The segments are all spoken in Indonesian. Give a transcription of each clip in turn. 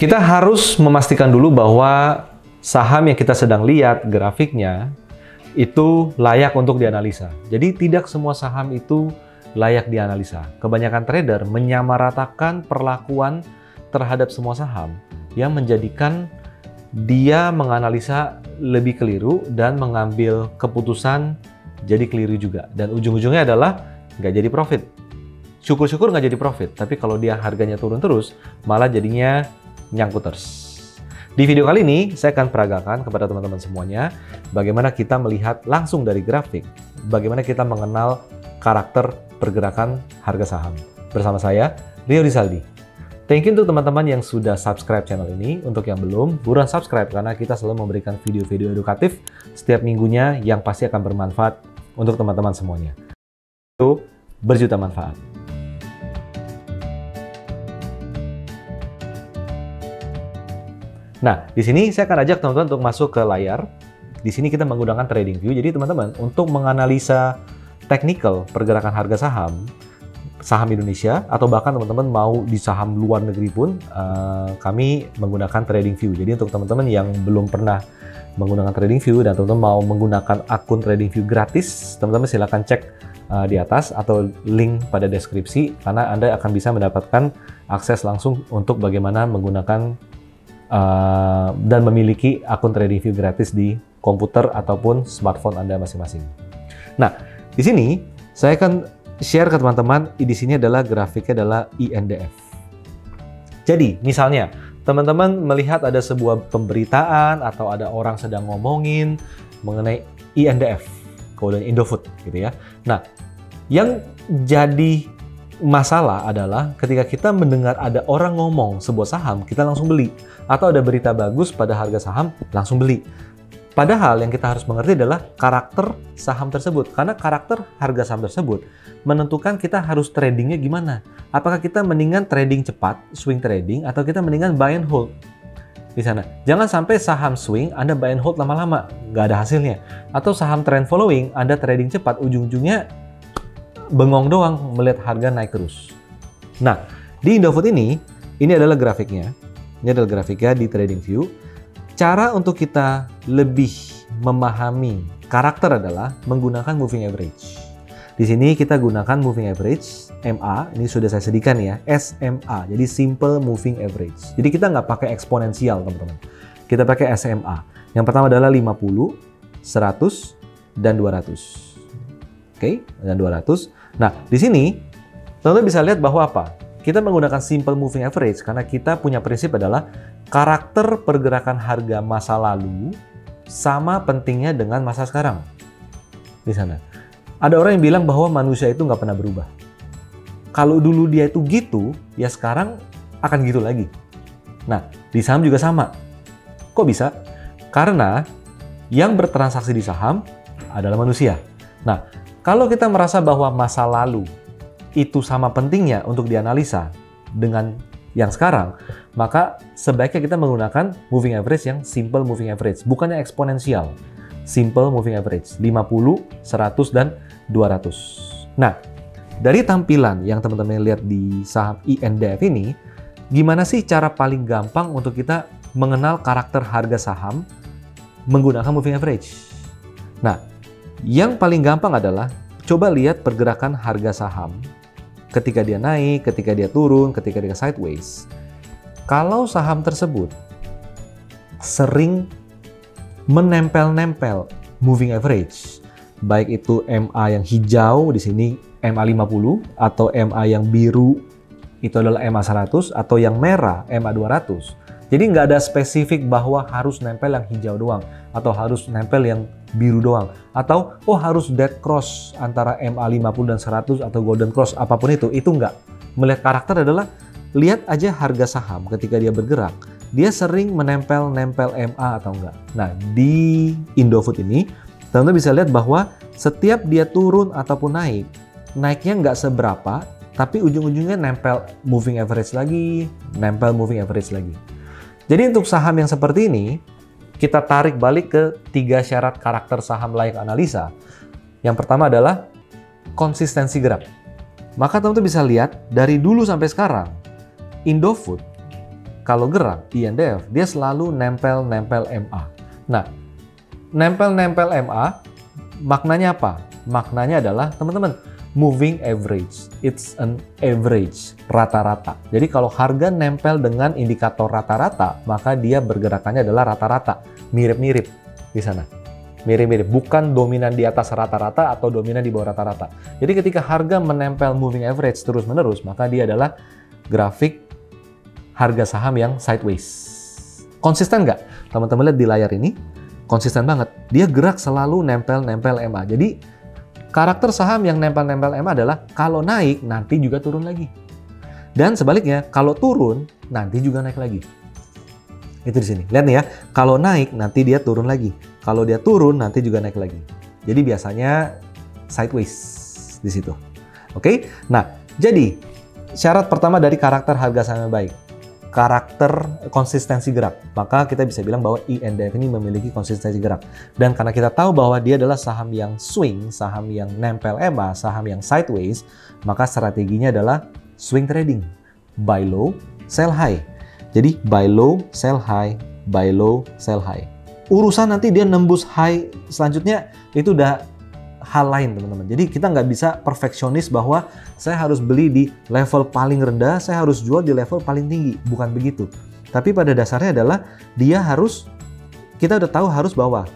Kita harus memastikan dulu bahwa saham yang kita sedang lihat grafiknya itu layak untuk dianalisa. Jadi tidak semua saham itu layak dianalisa. Kebanyakan trader menyamaratakan perlakuan terhadap semua saham yang menjadikan dia menganalisa lebih keliru dan mengambil keputusan jadi keliru juga. Dan ujung-ujungnya adalah nggak jadi profit. Syukur-syukur nggak jadi profit, tapi kalau dia harganya turun terus, malah jadinya nyangkuters. Di video kali ini, saya akan peragakan kepada teman-teman semuanya bagaimana kita melihat langsung dari grafik, bagaimana kita mengenal karakter pergerakan harga saham. Bersama saya, Rio Rizaldi. Thank you untuk teman-teman yang sudah subscribe channel ini. Untuk yang belum, buruan subscribe karena kita selalu memberikan video-video edukatif setiap minggunya yang pasti akan bermanfaat untuk teman-teman semuanya. Itu berjuta manfaat. Nah, di sini saya akan ajak teman-teman untuk masuk ke layar. Di sini kita menggunakan trading view. Jadi teman-teman, untuk menganalisa teknikal pergerakan harga saham Indonesia, atau bahkan teman-teman mau di saham luar negeri pun, kami menggunakan trading view. Jadi untuk teman-teman yang belum pernah menggunakan trading view dan teman-teman mau menggunakan akun trading view gratis, teman-teman silakan cek di atas atau link pada deskripsi, karena Anda akan bisa mendapatkan akses langsung untuk bagaimana menggunakan dan memiliki akun trading view gratis di komputer ataupun smartphone Anda masing-masing. Nah, di sini saya akan share ke teman-teman. Di sini adalah grafiknya adalah INDF. Jadi, misalnya teman-teman melihat ada sebuah pemberitaan atau ada orang sedang ngomongin mengenai INDF, kemudian Indofood, gitu ya. Nah, yang jadi masalah adalah ketika kita mendengar ada orang ngomong sebuah saham, kita langsung beli. Atau ada berita bagus pada harga saham, langsung beli. Padahal yang kita harus mengerti adalah karakter saham tersebut. Karena karakter harga saham tersebut menentukan kita harus tradingnya gimana. Apakah kita mendingan trading cepat, swing trading, atau kita mendingan buy and hold di sana. Jangan sampai saham swing Anda buy and hold lama-lama, nggak ada hasilnya. Atau saham trend following, Anda trading cepat, ujung-ujungnya bengong doang melihat harga naik terus. Nah, di Indofood ini adalah grafiknya. Ini adalah grafiknya di TradingView. Cara untuk kita lebih memahami karakter adalah menggunakan moving average. Di sini kita gunakan moving average, MA. Ini sudah saya sediakan ya, SMA. Jadi Simple Moving Average. Jadi kita nggak pakai eksponensial, teman-teman. Kita pakai SMA. Yang pertama adalah 50, 100, dan 200. Oke, dan 200. Nah, di sini teman-teman bisa lihat bahwa apa? Kita menggunakan simple moving average karena kita punya prinsip adalah karakter pergerakan harga masa lalu sama pentingnya dengan masa sekarang. Di sana. Ada orang yang bilang bahwa manusia itu nggak pernah berubah. Kalau dulu dia itu gitu, ya sekarang akan gitu lagi. Nah, di saham juga sama. Kok bisa? Karena yang bertransaksi di saham adalah manusia. Nah, kalau kita merasa bahwa masa lalu itu sama pentingnya untuk dianalisa dengan yang sekarang, maka sebaiknya kita menggunakan moving average yang simple moving average, bukannya eksponensial. Simple moving average, 50, 100, dan 200. Nah, dari tampilan yang teman-teman lihat di saham INDF ini, gimana sih cara paling gampang untuk kita mengenal karakter harga saham menggunakan moving average? Nah, yang paling gampang adalah coba lihat pergerakan harga saham ketika dia naik, ketika dia turun, ketika dia sideways. Kalau saham tersebut sering menempel-nempel moving average, baik itu MA yang hijau, di sini MA 50, atau MA yang biru itu adalah MA 100, atau yang merah MA 200. Jadi nggak ada spesifik bahwa harus nempel yang hijau doang, atau harus nempel yang biru doang, atau harus dead cross antara MA 50 dan 100 atau golden cross, apapun itu enggak. Melihat karakter adalah lihat aja harga saham ketika dia bergerak, dia sering menempel-nempel MA atau enggak. Nah, di Indofood ini teman-teman bisa lihat bahwa setiap dia turun ataupun naiknya nggak seberapa, tapi ujung-ujungnya nempel moving average lagi, nempel moving average lagi. Jadi untuk saham yang seperti ini, kita tarik balik ke 3 syarat karakter saham layak analisa. Yang pertama adalah konsistensi gerak. Maka teman-teman bisa lihat dari dulu sampai sekarang, Indofood kalau gerak INDF, dia selalu nempel-nempel MA. Nah, nempel-nempel MA, maknanya apa? Maknanya adalah, teman-teman, moving average. It's an average, rata-rata. Jadi kalau harga nempel dengan indikator rata-rata, maka dia bergerakannya adalah rata-rata. Mirip-mirip di sana. Mirip-mirip, bukan dominan di atas rata-rata atau dominan di bawah rata-rata. Jadi ketika harga menempel moving average terus-menerus, maka dia adalah grafik harga saham yang sideways. Konsisten nggak? Teman-teman lihat di layar ini, konsisten banget. Dia gerak selalu nempel-nempel MA. Jadi karakter saham yang nempel-nempel MA adalah kalau naik, nanti juga turun lagi. Dan sebaliknya, kalau turun, nanti juga naik lagi. Itu di sini. Lihat nih ya, kalau naik, nanti dia turun lagi. Kalau dia turun, nanti juga naik lagi. Jadi biasanya sideways di situ. Oke? Nah, jadi syarat pertama dari karakter harga saham yang baik, karakter konsistensi gerak. Maka kita bisa bilang bahwa INDF ini memiliki konsistensi gerak. Dan karena kita tahu bahwa dia adalah saham yang swing, saham yang nempel EMA, saham yang sideways, maka strateginya adalah swing trading. Buy low, sell high. Jadi buy low, sell high, buy low, sell high. Urusan nanti dia nembus high selanjutnya, itu udah hal lain, teman-teman. Jadi kita nggak bisa perfeksionis bahwa saya harus beli di level paling rendah, saya harus jual di level paling tinggi. Bukan begitu. Tapi pada dasarnya adalah dia harus, kita udah tahu harus bahwa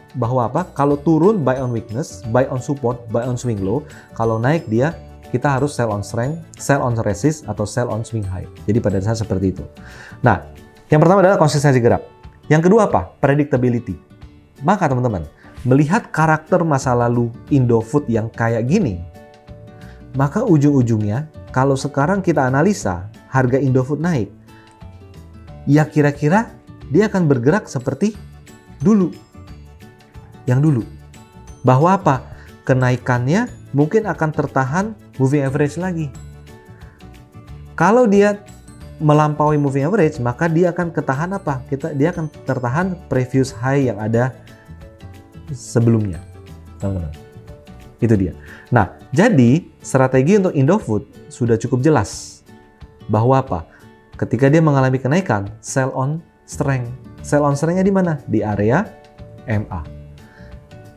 apa? Kalau turun buy on weakness, buy on support, buy on swing low. Kalau naik dia, kita harus sell on strength, sell on resist, atau sell on swing high. Jadi pada dasarnya seperti itu. Nah, yang pertama adalah konsistensi gerak. Yang kedua apa? Predictability. Maka teman-teman, melihat karakter masa lalu Indofood yang kayak gini, maka ujung-ujungnya kalau sekarang kita analisa harga Indofood naik, ya kira-kira dia akan bergerak seperti dulu. Yang dulu. Bahwa apa? Kenaikannya mungkin akan tertahan moving average lagi. Kalau dia melampaui moving average, maka dia akan ketahan apa? Dia akan tertahan previous high yang ada sebelumnya, teman-teman. Itu dia. Nah, jadi strategi untuk Indofood sudah cukup jelas bahwa apa? Ketika dia mengalami kenaikan, sell on strength. Sell on strength-nya di mana? Di area MA.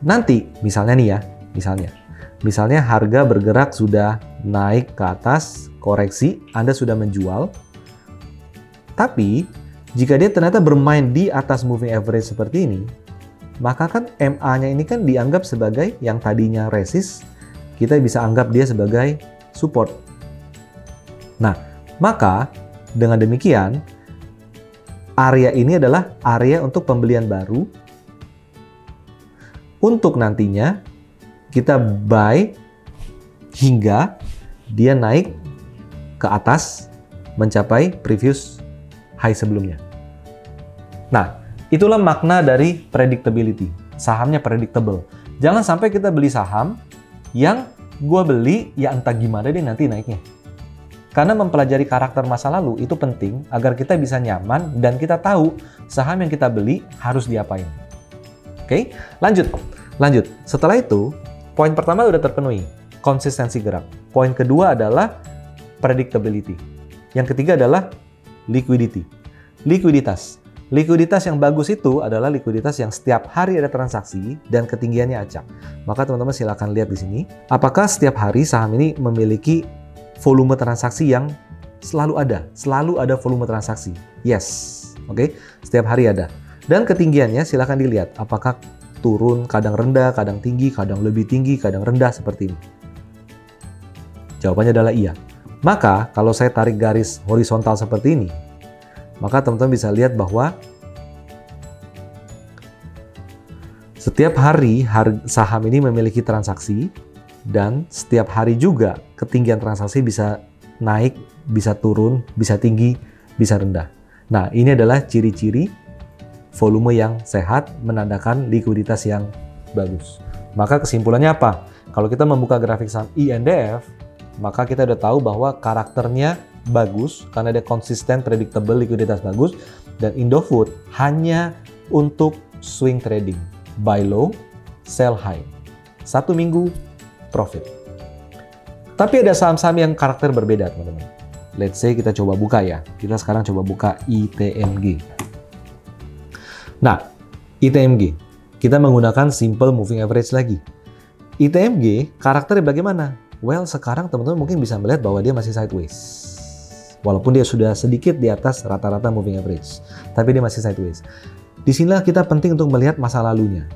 Nanti, misalnya nih ya, misalnya harga bergerak sudah naik ke atas, koreksi, Anda sudah menjual. Tapi, jika dia ternyata bermain di atas moving average seperti ini, maka kan MA-nya ini kan dianggap sebagai yang tadinya resist, kita bisa anggap dia sebagai support. Nah, maka dengan demikian, area ini adalah area untuk pembelian baru. Untuk nantinya, kita buy hingga dia naik ke atas mencapai previous high sebelumnya. Nah, itulah makna dari predictability. Sahamnya predictable. Jangan sampai kita beli saham yang gua beli ya entah gimana deh nanti naiknya. Karena mempelajari karakter masa lalu itu penting agar kita bisa nyaman dan kita tahu saham yang kita beli harus diapain. Oke, lanjut. Setelah itu, poin pertama udah terpenuhi, konsistensi gerak. Poin kedua adalah predictability. Yang ketiga adalah liquidity. Likuiditas yang bagus itu adalah likuiditas yang setiap hari ada transaksi dan ketinggiannya acak. Maka teman-teman silakan lihat di sini, apakah setiap hari saham ini memiliki volume transaksi yang selalu ada volume transaksi. Yes, oke, setiap hari ada. Dan ketinggiannya silakan dilihat, apakah turun, kadang rendah, kadang tinggi, kadang lebih tinggi, kadang rendah seperti ini. Jawabannya adalah iya. Maka kalau saya tarik garis horizontal seperti ini, maka teman-teman bisa lihat bahwa setiap hari saham ini memiliki transaksi dan setiap hari juga ketinggian transaksi bisa naik, bisa turun, bisa tinggi, bisa rendah. Nah, ini adalah ciri-ciri volume yang sehat menandakan likuiditas yang bagus. Maka kesimpulannya apa? Kalau kita membuka grafik saham INDF, maka kita udah tahu bahwa karakternya bagus karena dia konsisten, predictable, likuiditas bagus, dan Indofood hanya untuk swing trading, buy low, sell high. 1 minggu profit. Tapi ada saham-saham yang karakter berbeda, teman-teman. Let's say kita coba buka ya. Kita sekarang coba buka ITMG. Nah, ITMG. Kita menggunakan simple moving average lagi. ITMG karakternya bagaimana? Well, sekarang teman-teman mungkin bisa melihat bahwa dia masih sideways. Walaupun dia sudah sedikit di atas rata-rata moving average. Tapi dia masih sideways. Disinilah kita penting untuk melihat masa lalunya.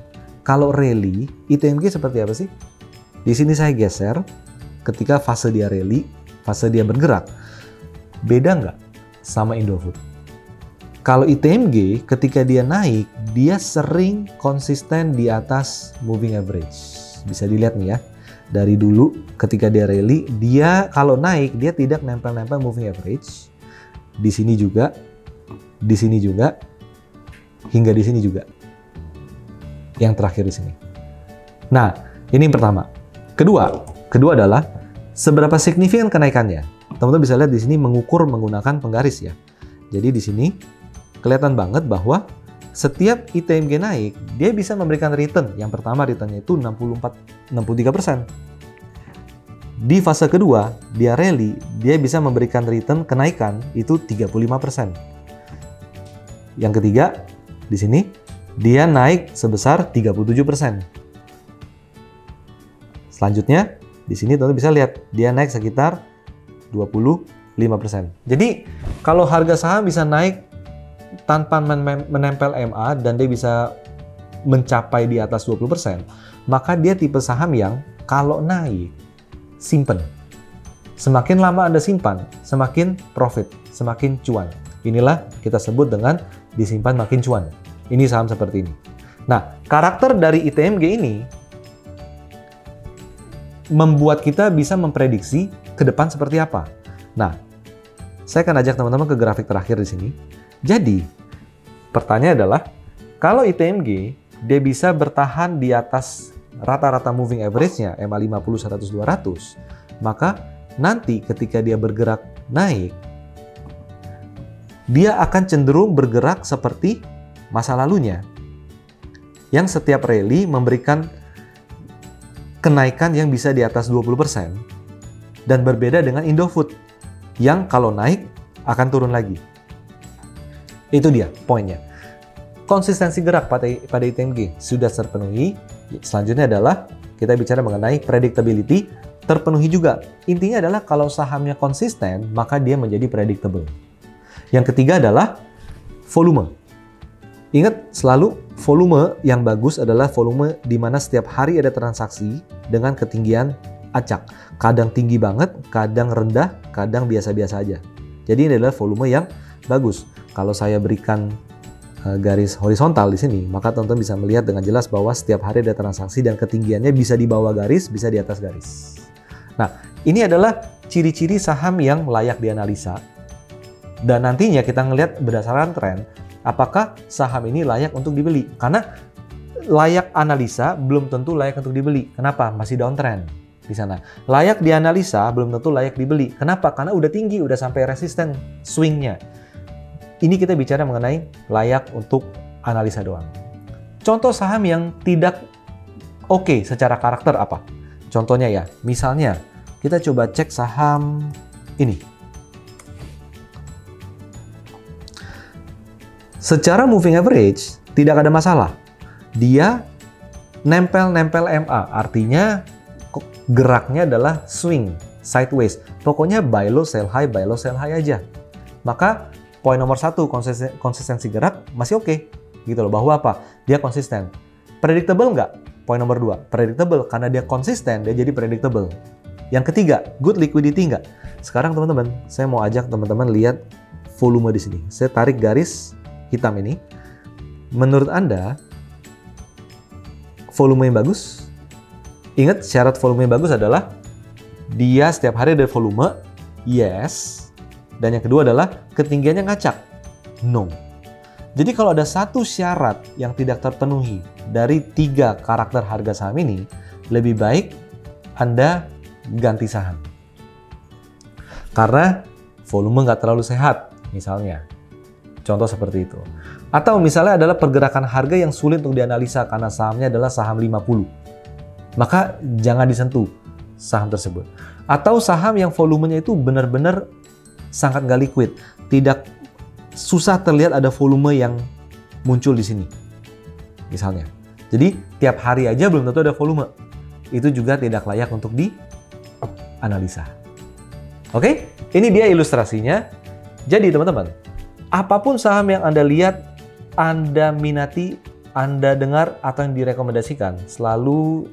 Kalau rally, ITMG seperti apa sih? Di sini saya geser ketika fase dia rally, fase dia bergerak. Beda nggak sama Indofood? Kalau ITMG ketika dia naik, dia sering konsisten di atas moving average. Bisa dilihat nih ya, dari dulu ketika dia rally, dia kalau naik dia tidak nempel-nempel moving average. Di sini juga, hingga di sini juga. Yang terakhir di sini. Nah, ini yang pertama. Kedua adalah seberapa signifikan kenaikannya. Teman-teman bisa lihat di sini mengukur menggunakan penggaris ya. Jadi di sini kelihatan banget bahwa setiap ITMG naik, dia bisa memberikan return. Yang pertama returnnya itu 63%. Di fase kedua, dia rally, dia bisa memberikan return kenaikan itu 35%. Yang ketiga, di sini dia naik sebesar 37%. Selanjutnya, di sini teman-teman bisa lihat dia naik sekitar 25%. Jadi, kalau harga saham bisa naik tanpa menempel MA dan dia bisa mencapai di atas 20%, maka dia tipe saham yang kalau naik, simpen. Semakin lama Anda simpan, semakin profit, semakin cuan. Inilah kita sebut dengan disimpan makin cuan. Ini saham seperti ini. Nah, karakter dari ITMG ini membuat kita bisa memprediksi ke depan seperti apa. Nah, saya akan ajak teman-teman ke grafik terakhir di sini. Jadi, pertanyaan adalah, kalau ITMG dia bisa bertahan di atas rata-rata moving average-nya, MA 50, 100, 200, maka nanti ketika dia bergerak naik, dia akan cenderung bergerak seperti masa lalunya, yang setiap rally memberikan kenaikan yang bisa di atas 20%, dan berbeda dengan Indofood, yang kalau naik akan turun lagi. Itu dia poinnya. Konsistensi gerak pada ITMG sudah terpenuhi. Selanjutnya adalah kita bicara mengenai predictability, terpenuhi juga. Intinya adalah kalau sahamnya konsisten, maka dia menjadi predictable. Yang ketiga adalah volume. Ingat selalu volume yang bagus adalah volume di mana setiap hari ada transaksi dengan ketinggian acak. Kadang tinggi banget, kadang rendah, kadang biasa-biasa aja. Jadi ini adalah volume yang bagus. Kalau saya berikan garis horizontal di sini, maka teman-teman bisa melihat dengan jelas bahwa setiap hari ada transaksi dan ketinggiannya bisa di bawah garis, bisa di atas garis. Nah, ini adalah ciri-ciri saham yang layak dianalisa. Dan nantinya kita ngelihat berdasarkan tren, apakah saham ini layak untuk dibeli. Karena layak analisa belum tentu layak untuk dibeli. Kenapa? Masih downtrend di sana. Layak dianalisa belum tentu layak dibeli. Kenapa? Karena udah tinggi, udah sampai resisten swingnya. Ini kita bicara mengenai layak untuk analisa doang. Contoh saham yang tidak oke secara karakter apa? Contohnya ya, misalnya kita coba cek saham ini. Secara moving average tidak ada masalah. Dia nempel-nempel MA, artinya geraknya adalah swing, sideways. Pokoknya buy low, sell high aja. Maka poin nomor 1, konsistensi gerak masih oke. Gitu loh, bahwa apa? Dia konsisten. Predictable nggak? Poin nomor 2, predictable. Karena dia konsisten, dia jadi predictable. Yang ketiga, good liquidity nggak? Sekarang teman-teman, saya mau ajak teman-teman lihat volume di sini. Saya tarik garis hitam ini. Menurut Anda, volume yang bagus? Ingat, syarat volume yang bagus adalah dia setiap hari ada volume, yes. Dan yang kedua adalah ketinggiannya ngacak, no. Jadi kalau ada satu syarat yang tidak terpenuhi dari 3 karakter harga saham ini, lebih baik Anda ganti saham. Karena volume nggak terlalu sehat, misalnya. Contoh seperti itu. Atau misalnya adalah pergerakan harga yang sulit untuk dianalisa karena sahamnya adalah saham 50. Maka jangan disentuh saham tersebut. Atau saham yang volumenya itu benar-benar sangat nggak liquid. Tidak susah terlihat ada volume yang muncul di sini. Misalnya. Jadi tiap hari aja belum tentu ada volume. Itu juga tidak layak untuk dianalisa. Oke, ini dia ilustrasinya. Jadi teman-teman, apapun saham yang Anda lihat, Anda minati, Anda dengar, atau yang direkomendasikan, selalu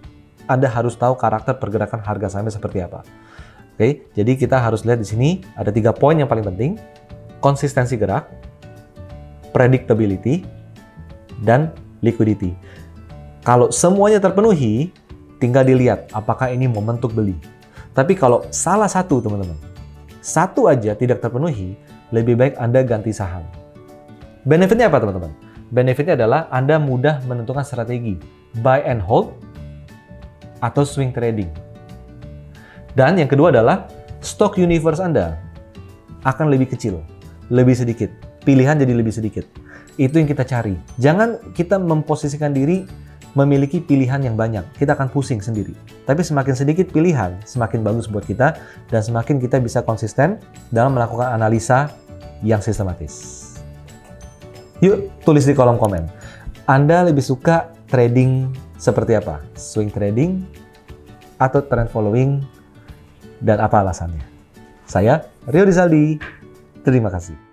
Anda harus tahu karakter pergerakan harga sahamnya seperti apa. Oke, jadi kita harus lihat di sini ada 3 poin yang paling penting. Konsistensi gerak, predictability, dan liquidity. Kalau semuanya terpenuhi, tinggal dilihat apakah ini momentum beli. Tapi kalau salah satu teman-teman, satu aja tidak terpenuhi, lebih baik Anda ganti saham. Benefitnya apa teman-teman? Benefitnya adalah Anda mudah menentukan strategi buy and hold atau swing trading. Dan yang kedua adalah stock universe Anda akan lebih kecil, lebih sedikit. Pilihan jadi lebih sedikit. Itu yang kita cari. Jangan kita memposisikan diri memiliki pilihan yang banyak. Kita akan pusing sendiri. Tapi semakin sedikit pilihan, semakin bagus buat kita dan semakin kita bisa konsisten dalam melakukan analisa yang sistematis. Yuk, tulis di kolom komen. Anda lebih suka trading seperti apa? Swing trading atau trend following? Dan apa alasannya? Saya Rio Rizaldi. Terima kasih.